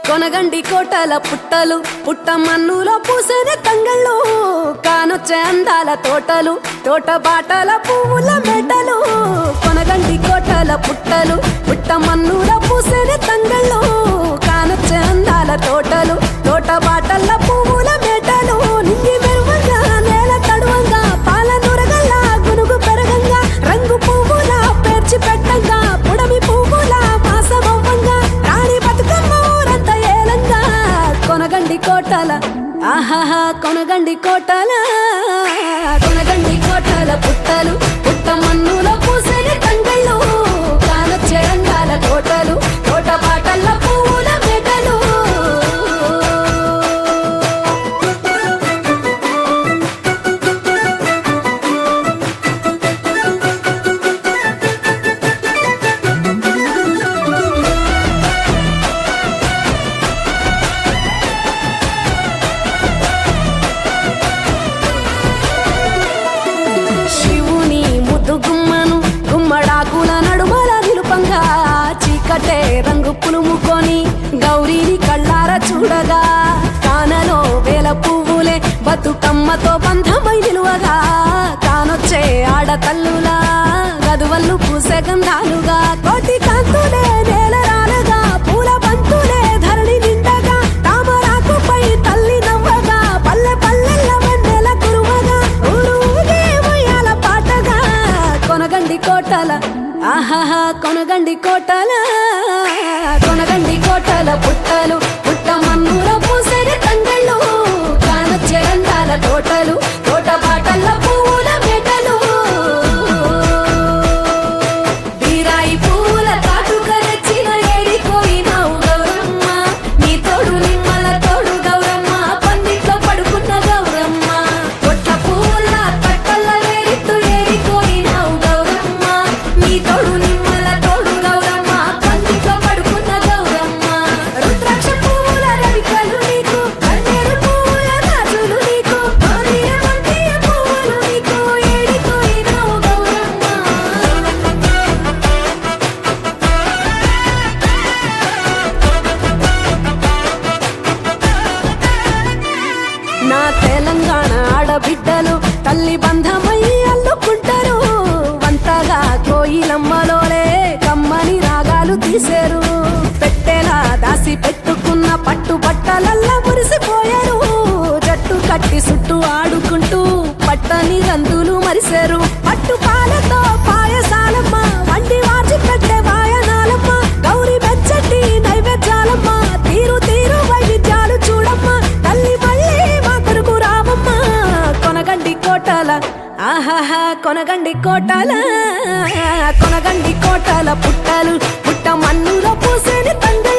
కొనగండి కోటల పుట్టలు పుట్ట మన్నులో పూసేనే తంగళ్ళు కానొచ్చే అందాల తోటలు తోట బాటల పువ్వుల మెడలు కొనగండి కోటల పుట్టలు పుట్ట మన్నులో పూసేనే తంగళ్ళు కానొచ్చే అందాల తోటలు తోట బాటల పువ్వుల మెడలు నింగి మెరువంగా నేల తడువంగా పాల నురగల్లా గునుగు పెరగంగా రంగు పువ్వుల పేర్చి పెట్టంగా పుడమి పువ్వుల మాసమవ్వంగా రాణి బతుకమ్మ ఊరంతా ఏలంగా కొనగండి కోటల ఆహాహా కొనగండి కోటల కొనగండి కోటల పుట్టలు పుట్ట మన్నులో పూసేనే తంగళ్ళు కానొచ్చే అందాల తోటలు తోట బాటల పువ్వుల మెడలు శివుని ముద్దు గుమ్మను గుమ్మడాకుల నడుమల నిలుపంగా చీకటే రంగు పులుముకొని గౌరీని కళ్ళార చూడగా కానలో వేల పువ్వులే బతుకమ్మతో బంధమై నిలువగా కానొచ్చే ఆడతల్లులా గదువల్లు పూసే గంధాలుగా కోటి కాంతులే నేల రాలగా పూల బంతులే ధరణి నిండగా తామరాకుపై తల్లి నవ్వగా పల్లె పల్లెల్ల వెన్నెల కురువగా ఊరు ఊగే ఉయ్యాల పాటగా కొనగండి కోటల ఆహాహా కొనగండి కోటల కొనగండి కోటల పుట్టలు పుట్ట మన్నులో పూసేనే తంగళ్ళు కానొచ్చే అందాల తోటలు తోట బాటల పువ్వుల మెడలు బీరాయి పువ్వుల కాటుక తెచ్చిన ఏడిపోయినావు గౌరమ్మ నీ తోడు నిమ్మల తోడు గౌరమ్మ పందిట్లో పడుకున్న గౌరమ్మ కొట్ల పువ్వుల కట్టల వేరిత్తు ఏడిపోయినావు గౌరమ్మ నీ తోడు నిమ్మల తోడు గౌరమ్మ పందిట్లో పడుకున్న గౌరమ్మ రుద్రాక్ష పువ్వుల రవికలు నీకు కన్నేరు పువ్వుల గాజులు నీకు గౌరీయ మందియ పువ్వులు నీకు ఏడిపోయినావు గౌరమ్మ నా తెలంగాణ ఆడబిడ్డలు తల్లి బంధమై అల్లుకుంటారు వంతగా కోయిలమ్మలోలే కమ్మని రాగాలు తీశారు పెట్టేలా దాసి పెట్టుకున్న పట్టు బట్టలల్లా మురిసిపోయారు జట్టు కట్టి చుట్టూ ఆడుకుంటూ పట్టని రందులు మరిశారు పట్టు పాలతో పాయసాలమ్మ వండి వాచి పెట్టే వాయనాలమ్మ గౌరీ బెచ్చటి నైవేద్యాలమ్మ తీరు తీరు వైవిధ్యాలు చూడమ్మ తల్లి మళ్ళీ మా కొరకు రామమ్మ కొనగండి కోటల ఆహాహా కొనగండి కోటల కొనగండి కోటల పుట్టలు పుట్ట మన్నులో పూసేని తంగళ్ళు